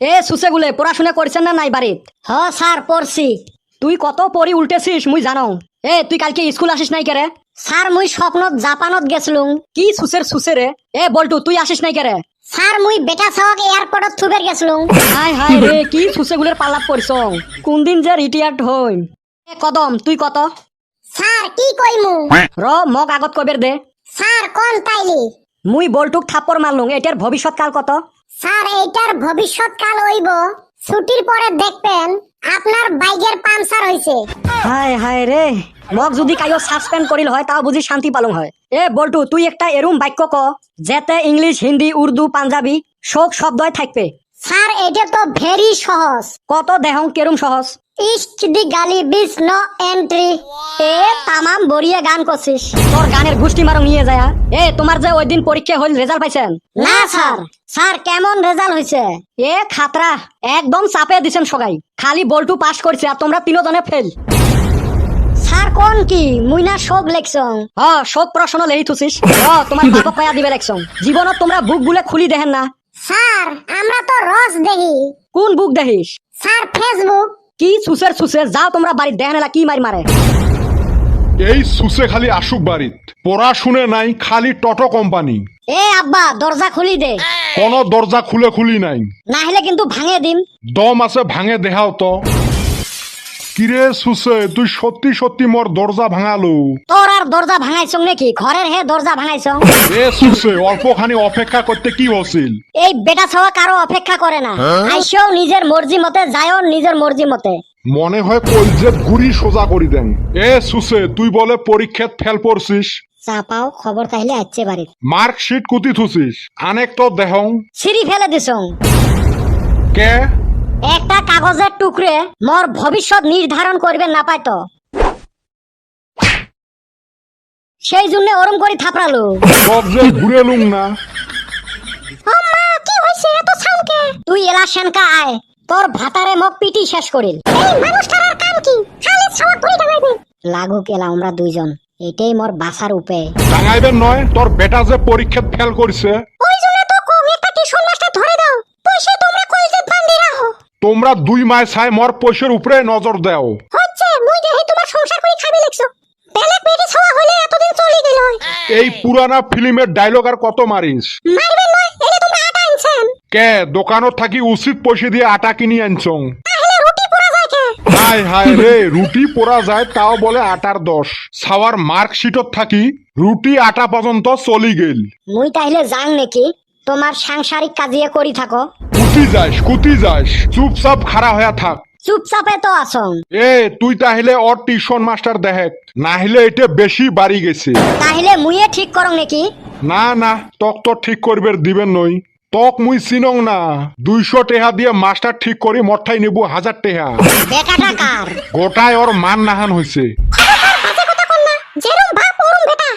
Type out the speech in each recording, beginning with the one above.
এ সুসেগুলে পড়াশোনা করছেন না নাই বাড়িত? হ স্যার পড়ছি। তুই কত পড়ি উল্টেছিস মুই জানো। এ তুই কালকে স্কুল আসিস নাই কেরে? স্যার মুই স্বপ্নত জাপানত গেছলুম। কি সুসে রে? এ বল্টু তুই আসিস নাই কেরে? স্যার মুই বেটা ছাওয়াক এয়ারপোর্টত থুবের গেছলুম। হাই হাই রে, কি সুসেগুলের পাল্লাত পড়ছ। কোন দিন যে রিটায়ার্ড হইম। এ কদম তুই কত? স্যার কি কইমু? র মগ আগত কবের দে। স্যার কোন তাইলি? মুই বল্টুক থাপ্পড় মারলুম, এটার ভবিষ্যৎ কাল কত? স্যার এইটার ভবিষ্যৎ কাল হইব ছুটির পরে দেখবেন আপনার বাইকের পাংচার হইছে। হাই হাই রে, মগ যদি কাইও সাসপেন্ড করিল হয় তাও বুঝি শান্তি পালং হয়। এ বল্টু তুই একটা এরুম বাক্য ক যেতে ইংলিশ হিন্দি উর্দু পাঞ্জাবি সব শব্দই থাকবে। স্যার এটা তো ভেরি সহজ। কত দেহং কেরুম সহজ? ইস্ট দি গালি বিচ নো এন্ট্রি। এ তামাম বড়িয়া গান করছিস। তোর গানের গুষ্টি মারং নিয়ে যায়। এ তোমার যে ওই দিন পরীক্ষা হইল রেজাল্ট পাইছেন? না স্যার। স্যার কেমন রেজাল্ট হইছে? এ খাতরা, একদম চাপে দিছেন সবাই। খালি বল্টু পাস করছে আর তোমরা তিনজনে ফেল। স্যার কোন কি মুই না শোক লেখছং? সব প্রশ্ন লেহি থুছিস। তোমার বাবা কয়া দিবে লেখছং। জীবনত তোমরা বুক গুলে খুলি দেখেন না। স্যার আমরা তো রস দেখি। কোন বুক দেখিস? Sir Facebook. কি সুসে যাও তোমরা বাড়ি দেখেন কি মারি মারে। এই সুসে খালি আসুক বাড়িত, পড়াশুনে নাই, খালি টটো কোম্পানি। এ আব্বা দরজা খুলি দে। কোন দরজা খুলি নাই। না হলে কিন্তু ভাঙে দিম। দম আছে ভাঙে দেখাও তো। কিরে সুসে তুই সত্যি সত্যি মোর দরজা ভাঙালু? তোর আর দরজা ভাঙাইছং নাকি? ঘরের হে দরজা ভাঙাইছং। এ সুসে অল্পখানি অপেক্ষা করতে কি হছিল? এই বেটা ছাওয়া কারো অপেক্ষা করে না। আইসো নিজের মর্জি মতে যায়ও নিজের মর্জি মতে। মনে হয় কলজেত গুড়ি সোজা করি দেন। এ সুসে তুই বলে পরীক্ষাত ফেল পড়ছিস? চাপাও খবর তাইলে আইছে বাড়ি। মার্কশিট কুতি থুছিস? আনেক তো দেহং। সিঁড়ি ফেলে দিছং। কে? একটা কাগজের টুকরে মোর ভবিষ্যৎ নির্ধারণ করবে না পাইতো, সেই জন্য ওরম করে থাপড়ালো। সব যে ঘুরে লুং না। আম্মা কি হইছে এত সাউকে? তুই এলা সেনকা আয়, তোর ভাতারে মক পিটি শেষ করিল। এই মানুষটার আর কাম কি? খালি ছাওয়া করে ডাঙাইবে। লাগুক এলা আমরা দুইজন, এটাই মোর বাসার উপায়। ডাঙাইবেন নয়, তোর বেটা যে পরীক্ষাত ফেল করছে। ওই জন্য তো কম একটা টিউশন মাস্টার ধরে দাও, পয়সা তোমরা কইজত বান্ধি রাখো। তোমরা দুই মাস ছাই মোর পয়সার উপরে নজর দাও। হচ্ছে মুই দেহি তোমার সংসার করে খাবে লাগছো। বেলে পেটে ছাওয়া হইলে এতদিন চলে গেল হয়। এই পুরানা ফিল্মের ডায়লগ আর কত মারিস? মারবেন নয়, এলে তোমরা আটা আনছেন। কে দোকানত থাকি উচিত পয়সা দিয়ে আটা কিনি আনছং? তাহলে রুটি পোড়া যায় কে? হাই হাই রে, রুটি পোড়া যায় তাও বলে আটার দোষ। সাওয়ার মার্কশিটত থাকি রুটি আটা পর্যন্ত চলি গেল। মুই তাইলে যাং নাকি? তোমার সাংসারিক কাজিয়ে করি থাকো। কুতি যাস, চুপচাপ খাড়া হয়ে থাক। চুপচাপে তো আসং। এ তুই তাহলে ওর টিউশন মাস্টার দেখ, না হলে এটা বেশি বাড়ি গেছে। তাহলে মুইয়ে ঠিক করং নাকি? না না, তক তো ঠিক করবে দিবেন নই। তক মুই চিনং না। 200 টেহা দিয়ে মাস্টার ঠিক করি মঠাই নেবো 1000 টেহা। বেটাটা কার? গোটায় ওর মান নাহান হয়েছে। বাজে কথা কন না, যেরম বাপ ওরম বেটা।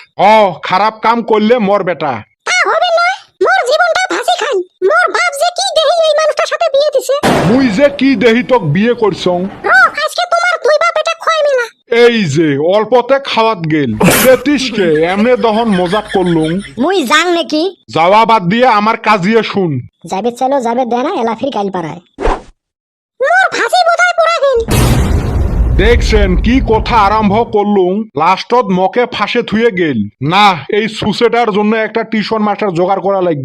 খারাপ কাম করলে মোর বেটা। তা হবে নয়, মোর জীবনটা ভাসি খাই। মোর বাপ যে কি দেহি এই মানুষটার সাথে বিয়ে দিছে। মুই যে কি দেহি তোক বিয়ে করছং। আজকে তোমার দুই বাপ বেটা খোয়াই মেলা। এই যে অল্পতে খাওয়াত গেল, তেতিশকে এমনে দহন মজাক করলুম। মুই যাং নাকি? যাওয়া বাদ দিয়ে আমার কাজিয়ে শুন। যাবে চলো যাবে দে না, এলাফির কাইল পাড়ায়। মোর ভাসি বোধহয় পুরা গেল। দেখছেন কি কথা আরম্ভ করলুম, লাস্টত মকে ফাঁসে থুয়ে গেল। না, এই সুসেটার জন্য একটা টিউশন মাস্টার জোগাড় করা লাগবে।